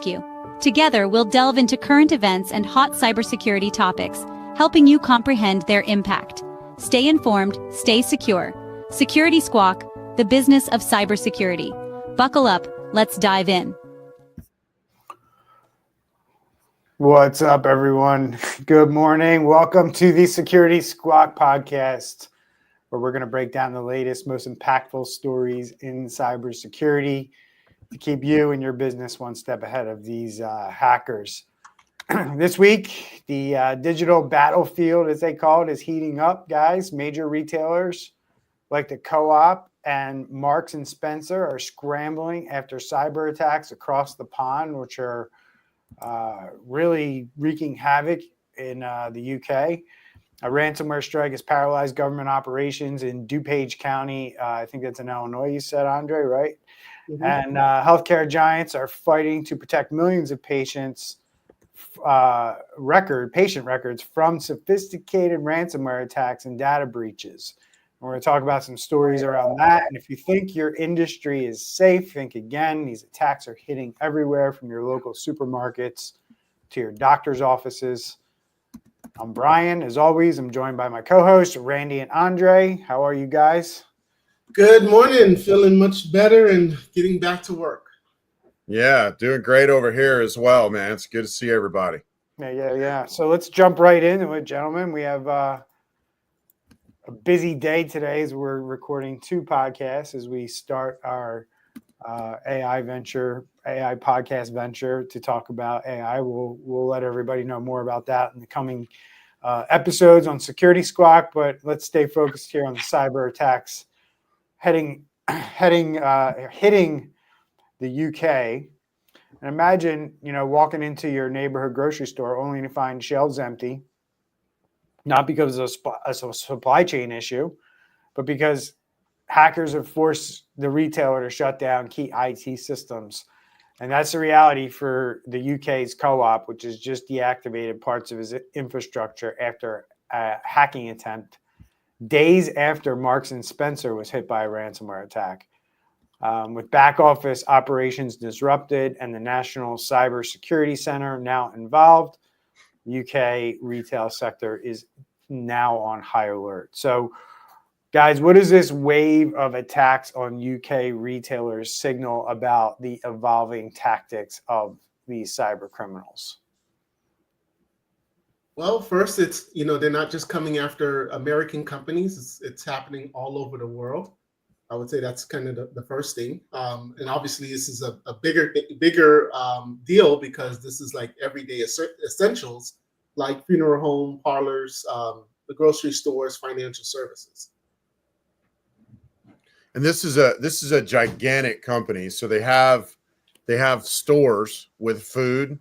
Rescue. Together, we'll delve into current events and hot cybersecurity topics, helping you comprehend their impact. Stay informed, stay secure. Security Squawk, the business of cybersecurity. Buckle up, let's dive in. What's up, everyone? Good morning. Welcome to the Security Squawk podcast, where we're going to break down the latest, most impactful stories in cybersecurity to keep you and your business one step ahead of these hackers. This week, the digital battlefield, as they call it, is heating up, guys. Major retailers like the Co-op and Marks and Spencer are scrambling after cyber attacks across the pond, which are really wreaking havoc in the UK. A ransomware strike has paralyzed government operations in DuPage County. I think that's in Illinois, you said, Andre, right? Mm-hmm. And healthcare giants are fighting to protect millions of patients' patient records from sophisticated ransomware attacks and data breaches. And we're going to talk about some stories around that. And if you think your industry is safe, think again. These attacks are hitting everywhere, from your local supermarkets to your doctor's offices. I'm Brian. As always, I'm joined by my co-hosts, Randy and Andre. How are you guys? Good morning. Feeling much better and getting back to work. Yeah, doing great over here as well, man. It's good to see everybody. Yeah. So let's jump right into it, gentlemen. We have a busy day today as we're recording two podcasts as we start our AI podcast venture to talk about AI. We'll let everybody know more about that in the coming episodes on Security Squawk, but let's stay focused here on the cyber attacks hitting the UK. And imagine, walking into your neighborhood grocery store only to find shelves empty, not because of a supply chain issue, but because hackers have forced the retailer to shut down key IT systems. And that's the reality for the UK's Co-op, which has just deactivated parts of its infrastructure after a hacking attempt, days after Marks and Spencer was hit by a ransomware attack. With back office operations disrupted and the National Cybersecurity Center now involved, UK retail sector is now on high alert. So, guys, what does this wave of attacks on UK retailers signal about the evolving tactics of these cyber criminals? Well, first, it's, they're not just coming after American companies. It's happening all over the world. I would say that's kind of the first thing. And obviously, this is a bigger deal because this is like everyday essentials like funeral home, parlors, the grocery stores, financial services. And this is a gigantic company. So they have stores with food,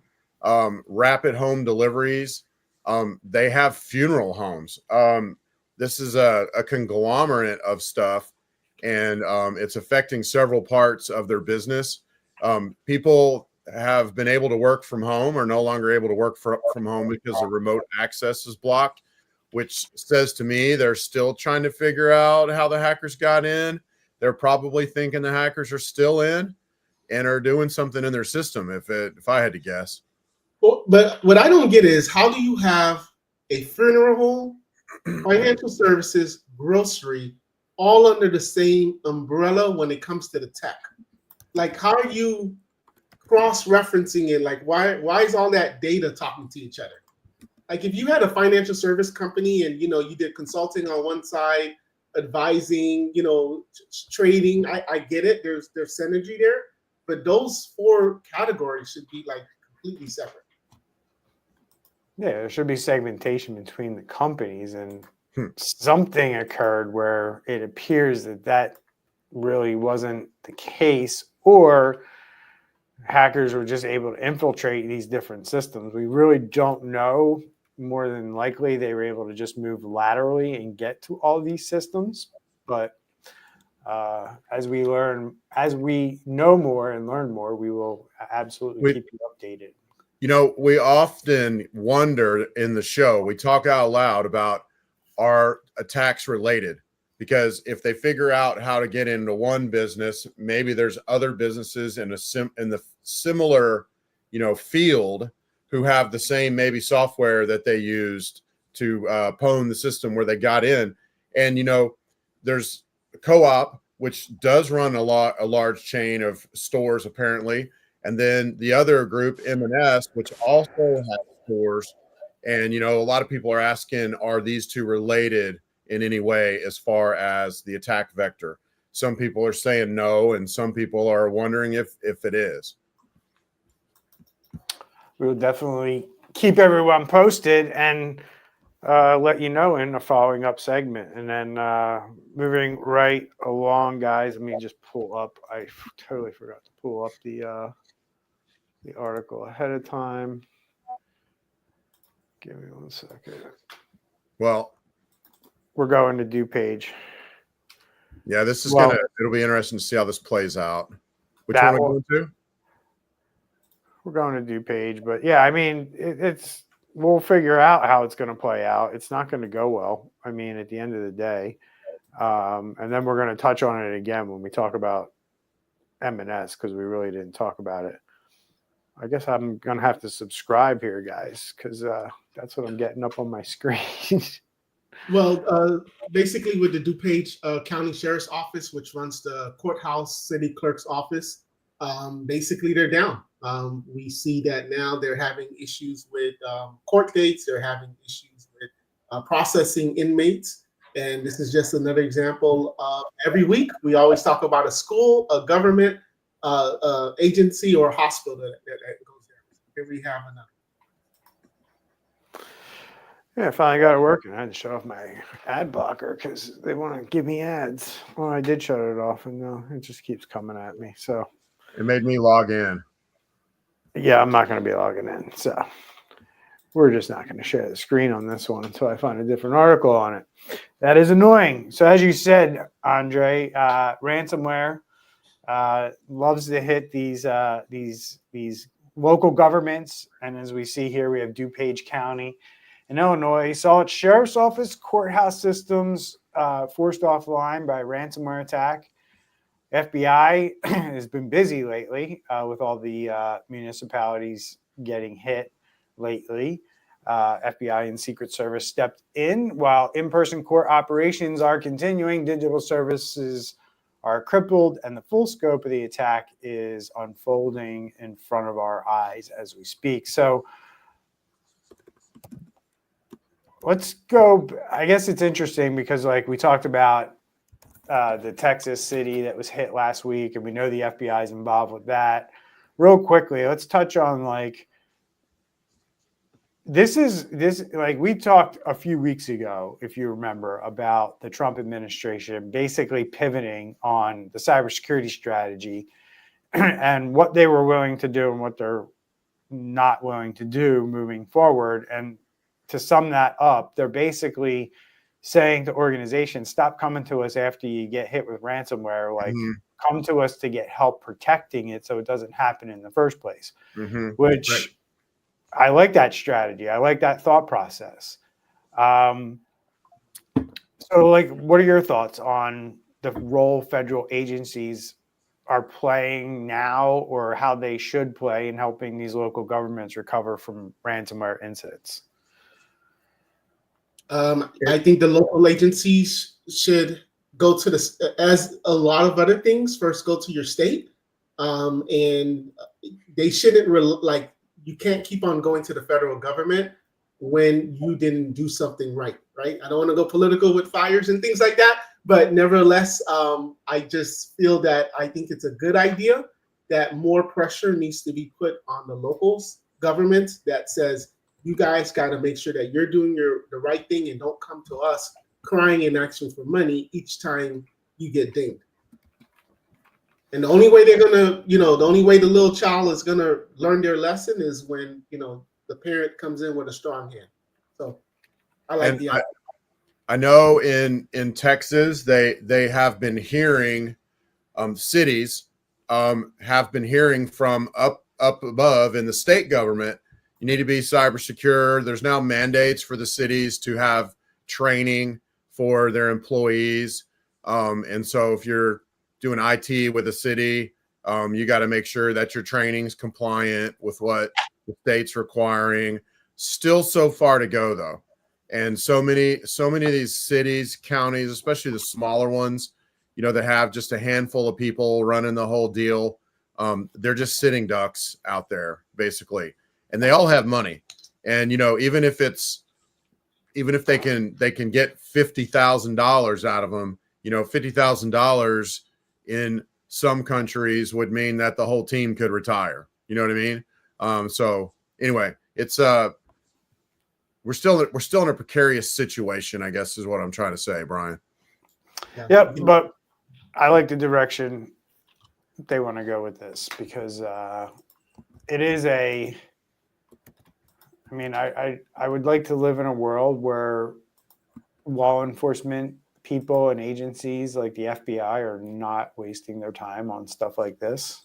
rapid home deliveries. They have funeral homes. This is a conglomerate of stuff, and it's affecting several parts of their business. People have been able to work from home, are no longer able to work from home because the remote access is blocked, which says to me they're still trying to figure out how the hackers got in. They're probably thinking the hackers are still in and are doing something in their system, if I had to guess. Well, but what I don't get is, how do you have a funeral home, financial services, grocery, all under the same umbrella when it comes to the tech? Like, how are you cross-referencing it? Like, why is all that data talking to each other? Like, if you had a financial service company and, you did consulting on one side, advising, trading, I get it. There's synergy there, but those four categories should be like completely separate. Yeah, there should be segmentation between the companies, and something occurred where it appears that really wasn't the case, or hackers were just able to infiltrate these different systems. We really don't know. More than likely, they were able to just move laterally and get to all these systems. But as we know more and learn more, we will absolutely keep you updated. We often wonder in the show, we talk out loud about, are attacks related? Because if they figure out how to get into one business, maybe there's other businesses in the similar field who have the same maybe software that they used to pwn the system where they got in. And, there's Co-op, which does run a large chain of stores apparently. And then the other group, M&S, which also has stores. And, a lot of people are asking, are these two related in any way as far as the attack vector? Some people are saying no, and some people are wondering if it is. We'll definitely keep everyone posted and let you know in a following up segment. And then moving right along, guys, let me just pull up. I totally forgot to pull up the article ahead of time. Give me 1 second. Well, we're going to DuPage. Yeah, this is it'll be interesting to see how this plays out. Which one are we going to? We're going to DuPage, but yeah, I mean, we'll figure out how it's going to play out. It's not going to go well. I mean, at the end of the day, and then we're going to touch on it again when we talk about M&S, because we really didn't talk about it. I guess I'm going to have to subscribe here, guys, because that's what I'm getting up on my screen. Well, basically with the DuPage County Sheriff's Office, which runs the courthouse city clerk's office, basically they're down. We see that now they're having issues with court dates. They're having issues with processing inmates. And this is just another example of every week we always talk about a school, a government agency, or a hospital that goes there. Here we have another. Yeah, I finally got it working. I had to shut off my ad blocker because they want to give me ads. Well, I did shut it off, and no, it just keeps coming at me. So it made me log in. Yeah, I'm not going to be logging in. So we're just not going to share the screen on this one until I find a different article on it. That is annoying. So as you said, Andre, ransomware loves to hit these local governments. And as we see here, we have DuPage County in Illinois. Saw its sheriff's office, courthouse systems forced offline by a ransomware attack. FBI has been busy lately with all the municipalities getting hit lately. FBI and Secret Service stepped in while in-person court operations are continuing. Digital services are crippled, and the full scope of the attack is unfolding in front of our eyes as we speak. So let's go. I guess it's interesting because, like, we talked about the Texas city that was hit last week, and we know the FBI is involved with that. Real quickly, let's touch on this we talked a few weeks ago, if you remember, about the Trump administration basically pivoting on the cybersecurity strategy and what they were willing to do and what they're not willing to do moving forward. And to sum that up, they're basically saying to organizations, stop coming to us after you get hit with ransomware. Come to us to get help protecting it so it doesn't happen in the first place. Which right. I like that strategy. I like that thought process. So, what are your thoughts on the role federal agencies are playing now, or how they should play in helping these local governments recover from ransomware incidents? I think the local agencies should go to as a lot of other things, first go to your state. And they shouldn't you can't keep on going to the federal government when you didn't do something right? I don't want to go political with fires and things like that, but nevertheless, I just feel that I think it's a good idea that more pressure needs to be put on the locals government that says, you guys got to make sure that you're doing the right thing and don't come to us crying and asking for money each time you get dinged. And the only way they're going to, the only way the little child is going to learn their lesson is when, the parent comes in with a strong hand. So I like the idea. I know in Texas, they have been hearing, cities have been hearing from up above in the state government, you need to be cyber secure. There's now mandates for the cities to have training for their employees. And so if you're doing IT with a city, You got to make sure that your training's compliant with what the state's requiring. Still so far to go though. And so many of these cities, counties, especially the smaller ones, that have just a handful of people running the whole deal. They're just sitting ducks out there basically, and they all have money. And even if they can get $50,000 out of them, $50,000 in some countries would mean that the whole team could retire. You know what I mean? So anyway, it's we're still in a precarious situation, I guess is what I'm trying to say, Brian. Yep, but I like the direction they want to go with this because it is I would like to live in a world where law enforcement people and agencies like the FBI are not wasting their time on stuff like this.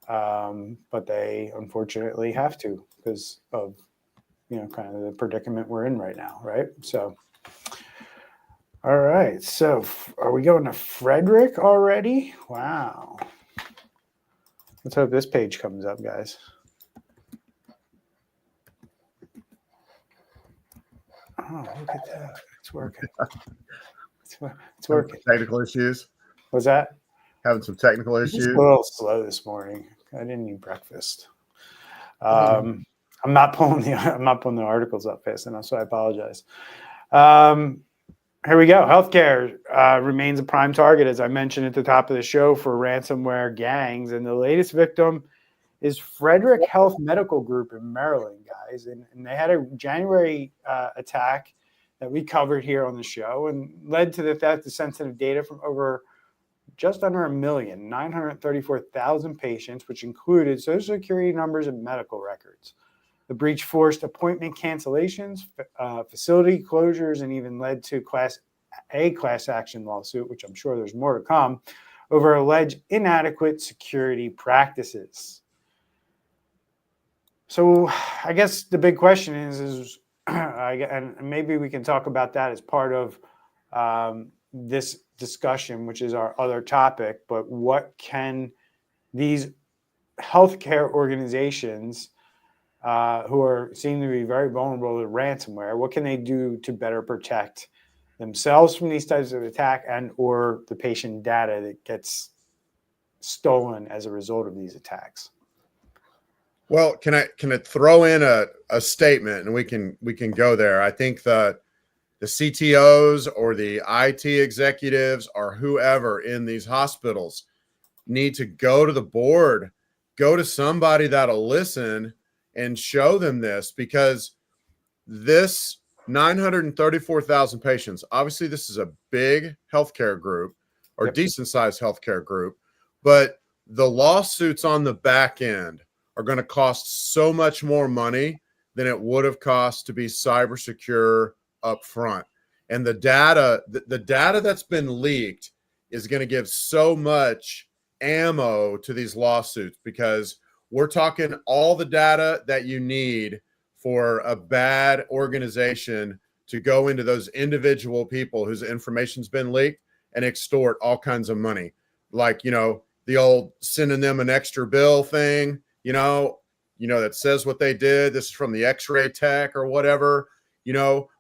But they unfortunately have to because of, kind of the predicament we're in right now, right? So, all right. So are we going to Frederick already? Wow. Let's hope this page comes up, guys. Oh, look at that. It's working. It's working. Technical issues. What's that? Having some technical issues. It's a little slow this morning. I didn't eat breakfast. I'm not pulling the articles up fast enough, so I apologize. Here we go. Healthcare remains a prime target, as I mentioned at the top of the show, for ransomware gangs. And the latest victim is Frederick Health Medical Group in Maryland, guys. And they had a January attack that we covered here on the show and led to the theft of sensitive data from over just under 934,000 patients, which included Social Security numbers and medical records. The breach forced appointment cancellations, facility closures, and even led to class action lawsuit, which I'm sure there's more to come, over alleged inadequate security practices. So I guess the big question is and maybe we can talk about that as part of this discussion, which is our other topic, but what can these healthcare organizations who seem to be very vulnerable to ransomware, what can they do to better protect themselves from these types of attack and or the patient data that gets stolen as a result of these attacks? Well, can I throw in a statement and we can go there? I think the CTOs or the IT executives or whoever in these hospitals need to go to the board, go to somebody that'll listen and show them this, because this 934,000 patients, obviously this is a big healthcare group or decent sized healthcare group, but the lawsuits on the back end are going to cost so much more money than it would have cost to be cyber secure up front. And the data that's been leaked is going to give so much ammo to these lawsuits, because we're talking all the data that you need for a bad organization to go into those individual people whose information's been leaked and extort all kinds of money. Like, the old sending them an extra bill thing, that says what they did. This is from the X-ray tech or whatever,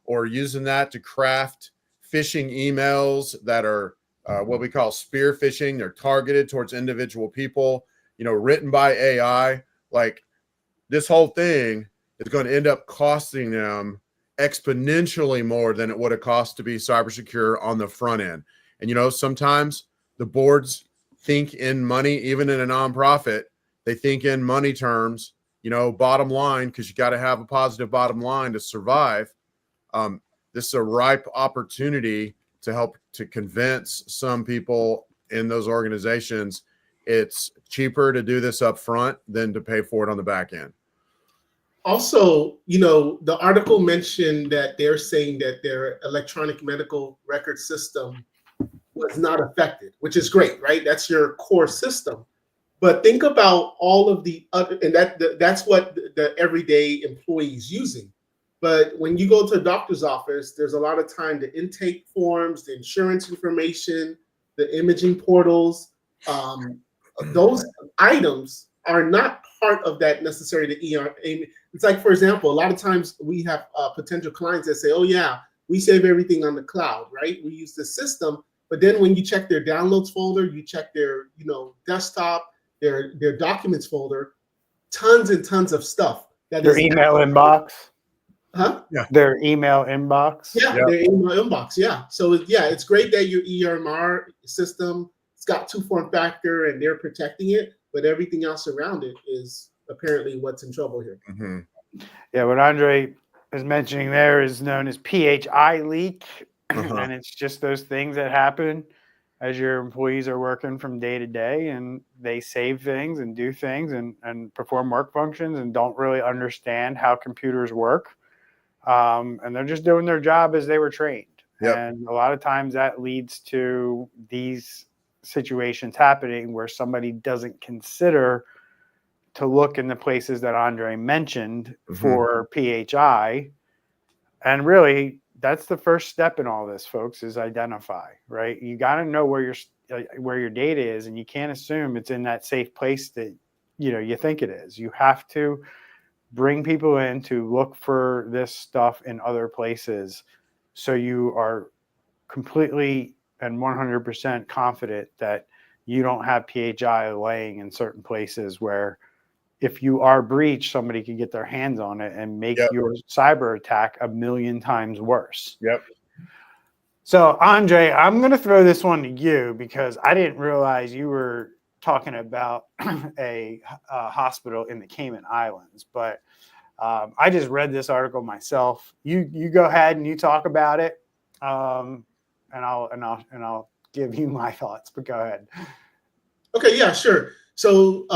or using that to craft phishing emails that are what we call spear phishing. They're targeted towards individual people, written by AI. Like, this whole thing is going to end up costing them exponentially more than it would have cost to be cyber secure on the front end. And, sometimes the boards think in money, even in a nonprofit, they think in money terms, bottom line, because you got to have a positive bottom line to survive. This is a ripe opportunity to help to convince some people in those organizations it's cheaper to do this up front than to pay for it on the back end. Also, the article mentioned that they're saying that their electronic medical record system was not affected, which is great, right? That's your core system. But think about all of the other, and that's what the everyday employee is using. But when you go to a doctor's office, there's a lot of time, the intake forms, the insurance information, the imaging portals, those items are not part of that necessarily the ER. It's like, for example, a lot of times we have potential clients that say, oh yeah, we save everything on the cloud, right? We use the system, but then when you check their downloads folder, you check their, desktop, their documents folder, tons and tons of stuff. Their email inbox. Huh? Yeah. Their email inbox. Yeah, Yep. their email inbox. Yeah. So it's great that your EMR system, it's got 2 form factor and they're protecting it, but everything else around it is apparently what's in trouble here. Mm-hmm. Yeah, what Andre is mentioning there is known as PHI leak. And it's just those things that happen as your employees are working from day to day, and they save things and do things and perform work functions and don't really understand how computers work. And they're just doing their job as they were trained. Yep. And a lot of times that leads to these situations happening where somebody doesn't consider to look in the places that Andre mentioned for PHI. And really, that's the first step in all this, folks, is identify, right? You got to know where your data is, and you can't assume it's in that safe place that, you think it is. You have to bring people in to look for this stuff in other places, so you are completely and 100% confident that you don't have PHI laying in certain places where, if you are breached, somebody could get their hands on it and make your cyber attack 1,000,000 times worse. Yep. So, Andre, I'm going to throw this one to you because I didn't realize you were talking about a hospital in the Cayman Islands, but I just read this article myself. You go ahead and you talk about it, and I'll give you my thoughts. But go ahead. Okay. Yeah. Sure. So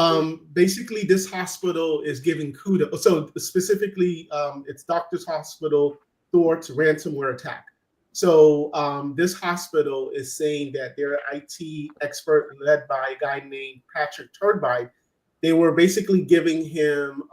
basically, this hospital is giving kudos. So specifically, it's Doctors Hospital thwarted ransomware attack. So this hospital is saying that their IT expert, led by a guy named Patrick Turbide, they were basically giving him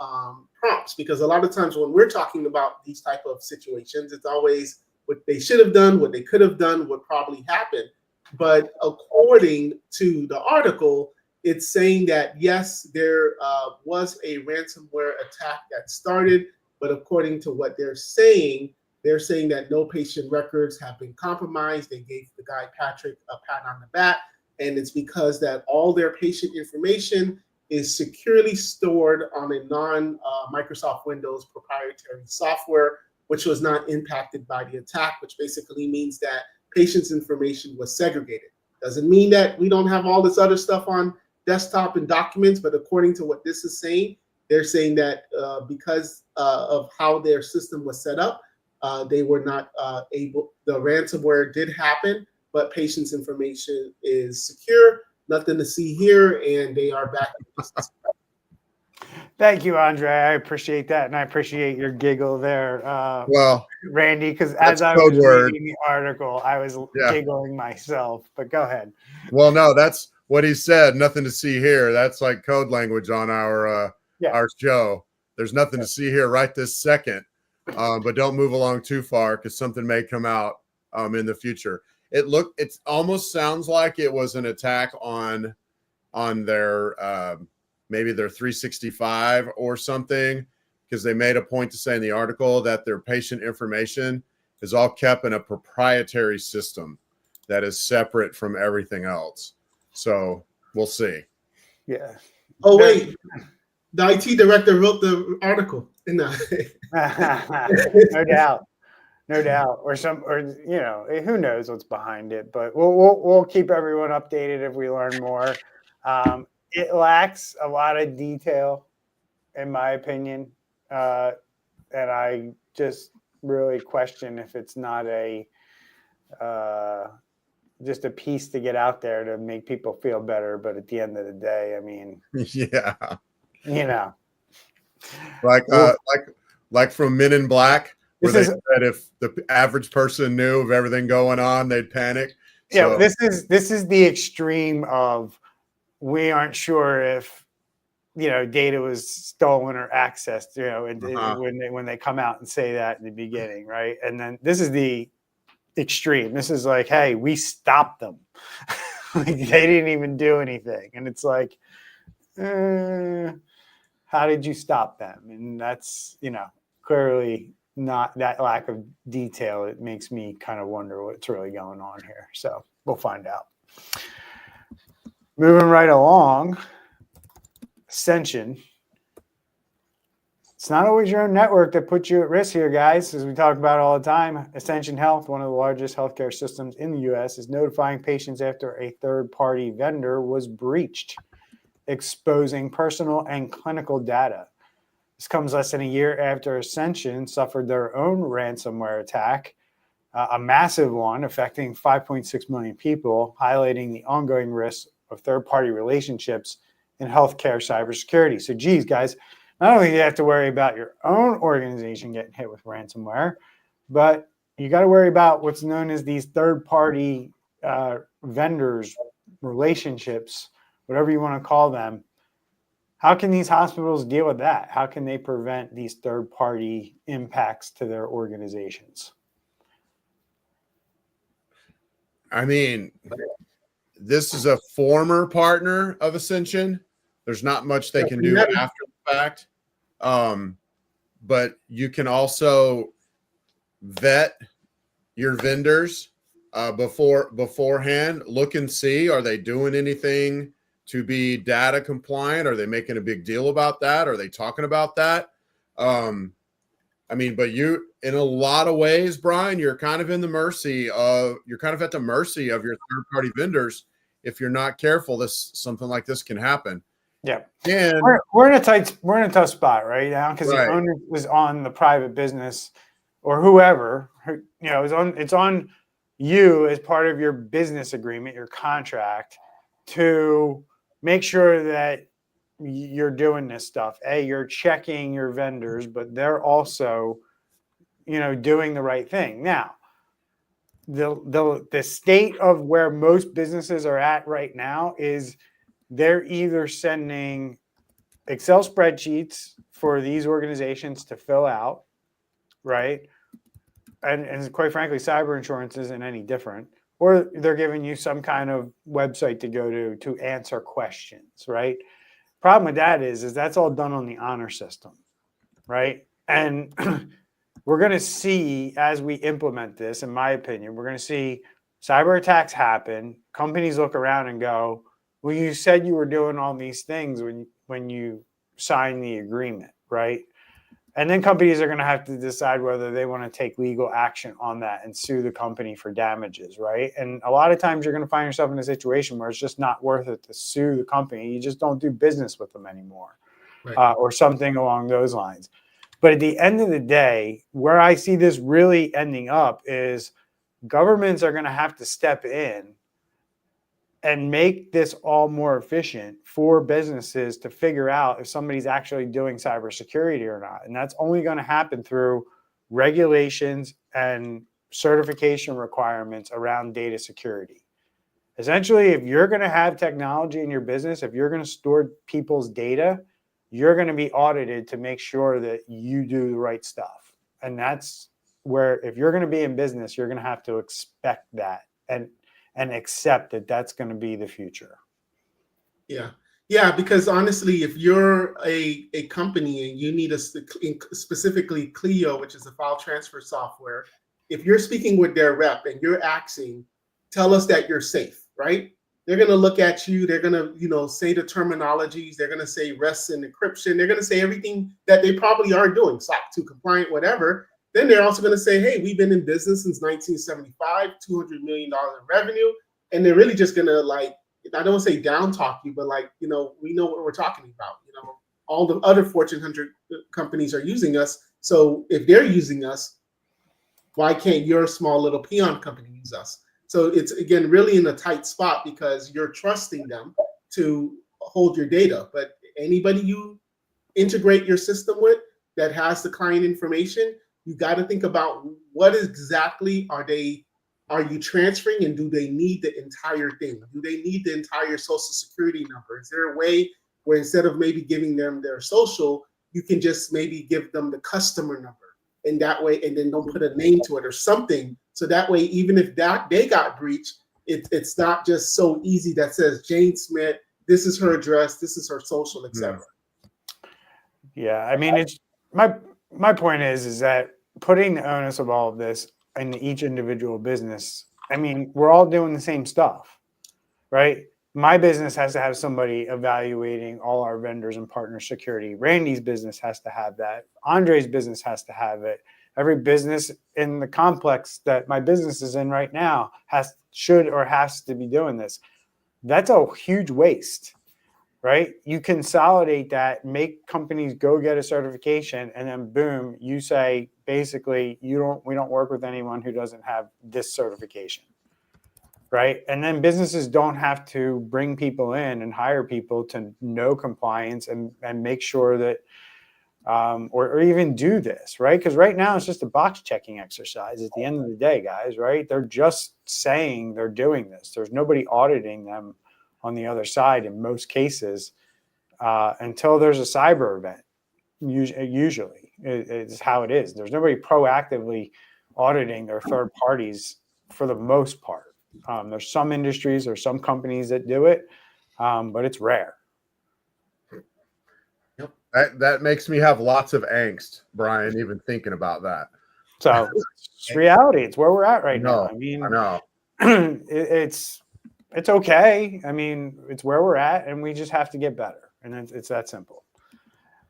prompts, because a lot of times when we're talking about these type of situations, it's always what they should have done, what they could have done, what probably happened. But according to the article, it's saying that, yes, there was a ransomware attack that started, but according to what they're saying that no patient records have been compromised. They gave the guy Patrick a pat on the back, and it's because that all their patient information is securely stored on a non-Microsoft Windows proprietary software, which was not impacted by the attack, which basically means that patient's information was segregated. Doesn't mean that we don't have all this other stuff on desktop and documents, but according to what this is saying, they're saying that because of how their system was set up, they were not able. The ransomware did happen, but patient's information is secure. Nothing to see here, and they are back in business. Thank you, Andre. I appreciate that, and I appreciate your giggle there, well, Randy, because as I was reading the article, I was giggling myself. But go ahead. Well, no, that's what he said. Nothing to see here. That's like code language on our show. There's nothing to see here right this second, but don't move along too far because something may come out in the future. It almost sounds like it was an attack on their maybe their 365 or something, because they made a point to say in the article that their patient information is all kept in a proprietary system that is separate from everything else. So we'll see. Yeah. Oh, wait. The IT director wrote the article. No doubt. No doubt. Or who knows what's behind it, but we'll keep everyone updated if we learn more. It lacks a lot of detail, in my opinion. And I just really question if it's not just a piece to get out there to make people feel better. But at the end of the day, I mean, like from Men in Black, where they said if the average person knew of everything going on, they'd panic. Yeah, this is the extreme of, we aren't sure if data was stolen or accessed, when they come out and say that in the beginning, right? And then this is the extreme. This is like, hey, we stopped them. Like, they didn't even do anything. And it's like, how did you stop them? And that's, clearly not that lack of detail. It makes me kind of wonder what's really going on here. So we'll find out. Moving right along, Ascension. It's not always your own network that puts you at risk here, guys. As we talk about all the time, Ascension Health, one of the largest healthcare systems in the U.S., is notifying patients after a third-party vendor was breached, exposing personal and clinical data. This comes less than a year after Ascension suffered their own ransomware attack, a massive one affecting 5.6 million people, highlighting the ongoing risks of third-party relationships in healthcare cybersecurity. So, geez, guys, not only do you have to worry about your own organization getting hit with ransomware, but you got to worry about what's known as these third-party vendors, relationships, whatever you want to call them. How can these hospitals deal with that? How can they prevent these third-party impacts to their organizations? I mean, this is a former partner of Ascension. There's not much they can do after the fact. But you can also vet your vendors beforehand. Look and see, are they doing anything to be data compliant? Are they making a big deal about that? Are they talking about that? I mean, but you, in a lot of ways, Brian, you're kind of at the mercy of your third-party vendors. If you're not careful, something like this can happen. Yeah, and we're in a tough spot right now because the owner was on the private business or whoever. It's on you as part of your business agreement, your contract, to make sure that you're doing this stuff. You're checking your vendors, but they're also, doing the right thing. Now, the state of where most businesses are at right now is they're either sending Excel spreadsheets for these organizations to fill out, right? And quite frankly, cyber insurance isn't any different. Or they're giving you some kind of website to go to answer questions, right? Problem with that is that's all done on the honor system, right? And we're going to see, as we implement this, in my opinion, we're going to see cyber attacks happen. Companies look around and go, well, you said you were doing all these things when you signed the agreement, right? And then companies are going to have to decide whether they want to take legal action on that and sue the company for damages, right? And a lot of times you're going to find yourself in a situation where it's just not worth it to sue the company. You just don't do business with them anymore, right. Or something along those lines. But at the end of the day, where I see this really ending up is governments are going to have to step in and make this all more efficient for businesses to figure out if somebody's actually doing cybersecurity or not. And that's only going to happen through regulations and certification requirements around data security. Essentially, if you're going to have technology in your business, if you're going to store people's data, you're going to be audited to make sure that you do the right stuff. And that's where, if you're going to be in business, you're going to have to expect that and accept that that's going to be the future. Yeah, because honestly, if you're a company and you need specifically Clio, which is a file transfer software, if you're speaking with their rep and you're asking, tell us that you're safe, right? They're going to look at you. They're going to, say the terminologies. They're going to say rest and encryption. They're going to say everything that they probably are doing, SOC 2 compliant, whatever. Then they're also going to say, hey, we've been in business since 1975, $200 million in revenue. And they're really just going to, I don't want to say down talk you, but we know what we're talking about. All the other Fortune 100 companies are using us. So if they're using us, why can't your small little peon company use us? So it's, again, really in a tight spot because you're trusting them to hold your data. But anybody you integrate your system with that has the client information, you got to think about what exactly are you transferring, and do they need the entire thing? Do they need the entire social security number? Is there a way where instead of maybe giving them their social, you can just maybe give them the customer number, and that way, and then don't put a name to it or something. So that way, even if they got breached, it's not just so easy that says Jane Smith, this is her address, this is her social, etc. Yeah, I mean, it's my point is that putting the onus of all of this in each individual business. I mean, we're all doing the same stuff, right? My business has to have somebody evaluating all our vendors and partner security. Randy's business has to have that. Andre's business has to have it. Every business in the complex that my business is in right now should or has to be doing this. That's a huge waste, right? You consolidate that, make companies go get a certification, and then boom, you say basically we don't work with anyone who doesn't have this certification. Right. And then businesses don't have to bring people in and hire people to know compliance and make sure that or even do this. Right. Because right now it's just a box checking exercise at the end of the day, guys. Right. They're just saying they're doing this. There's nobody auditing them on the other side in most cases until there's a cyber event. Usually it's how it is. There's nobody proactively auditing their third parties for the most part. There's some industries or some companies that do it, but it's rare. Yep. That makes me have lots of angst, Brian, even thinking about that. So it's reality. It's where we're at right now. I mean, I know. it's okay. I mean, it's where we're at, and we just have to get better. And it's that simple.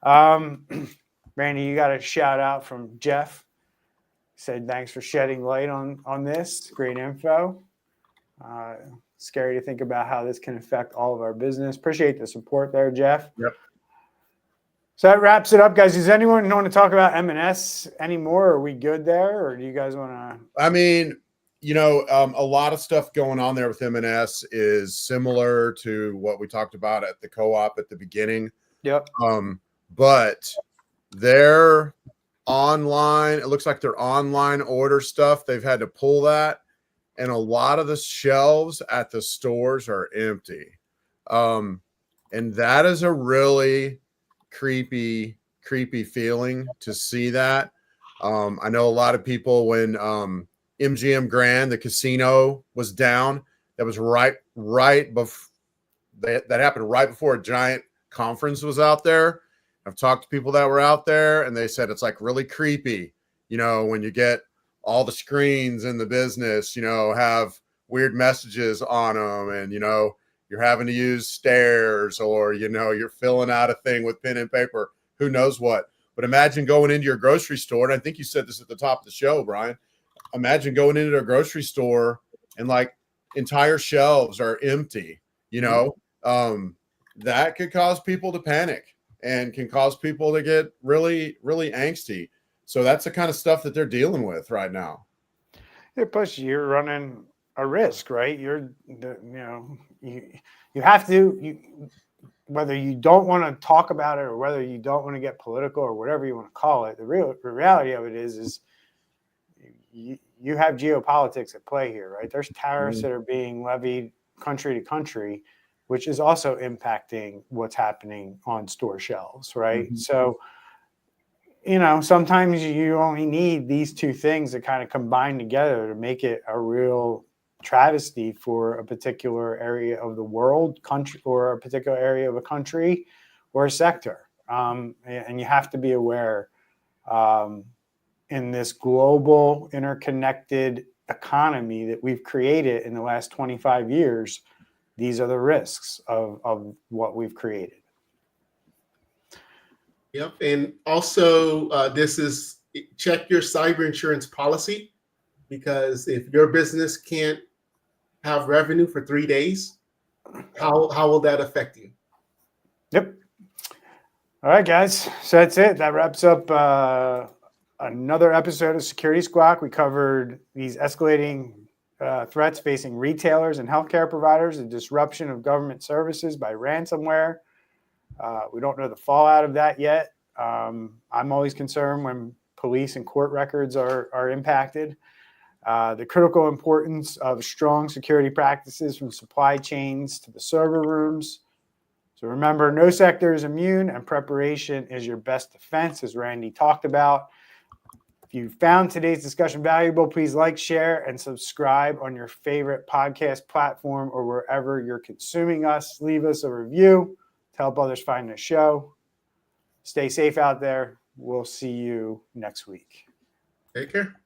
Randy, you got a shout out from Jeff. Said thanks for shedding light on this. Great info. Scary to think about how this can affect all of our business. Appreciate the support there, Jeff. Yep. So that wraps it up, guys. Does anyone want to talk about M&S anymore? Are we good there, or do you guys want to? I mean, a lot of stuff going on there with M&S is similar to what we talked about at the co-op at the beginning. Yep. But their online, it looks like their online order stuff, they've had to pull that. And a lot of the shelves at the stores are empty. And that is a really creepy feeling to see that. I know a lot of people when MGM Grand, the casino, was down, that was right before that happened right before a giant conference was out there. I've talked to people that were out there, and they said it's like really creepy, when you get all the screens in the business, have weird messages on them, and, you're having to use stairs, or, you're filling out a thing with pen and paper, who knows what. But imagine going into your grocery store, and I think you said this at the top of the show, Brian. Imagine going into a grocery store and like entire shelves are empty, that could cause people to panic and can cause people to get really, really angsty. So that's the kind of stuff that they're dealing with right now. Yeah, plus you're running a risk, right? You have to, whether you don't want to talk about it or whether you don't want to get political or whatever you want to call it, the reality of it is you have geopolitics at play here, right? There's tariffs that are being levied country to country, which is also impacting what's happening on store shelves, right? Mm-hmm. So, sometimes you only need these two things to kind of combine together to make it a real travesty for a particular area of the world, country, or a particular area of a country or a sector. And you have to be aware in this global interconnected economy that we've created in the last 25 years, these are the risks of what we've created. Yep. And also, this is check your cyber insurance policy, because if your business can't have revenue for 3 days, how will that affect you? Yep. All right, guys. So that's it. That wraps up another episode of Security Squawk. We covered these escalating threats facing retailers and healthcare providers, the disruption of government services by ransomware. We don't know the fallout of that yet. I'm always concerned when police and court records are impacted. The critical importance of strong security practices from supply chains to the server rooms. So remember, no sector is immune, and preparation is your best defense, as Randy talked about. If you found today's discussion valuable, please like, share, and subscribe on your favorite podcast platform or wherever you're consuming us. Leave us a review to help others find the show. Stay safe out there. We'll see you next week. Take care.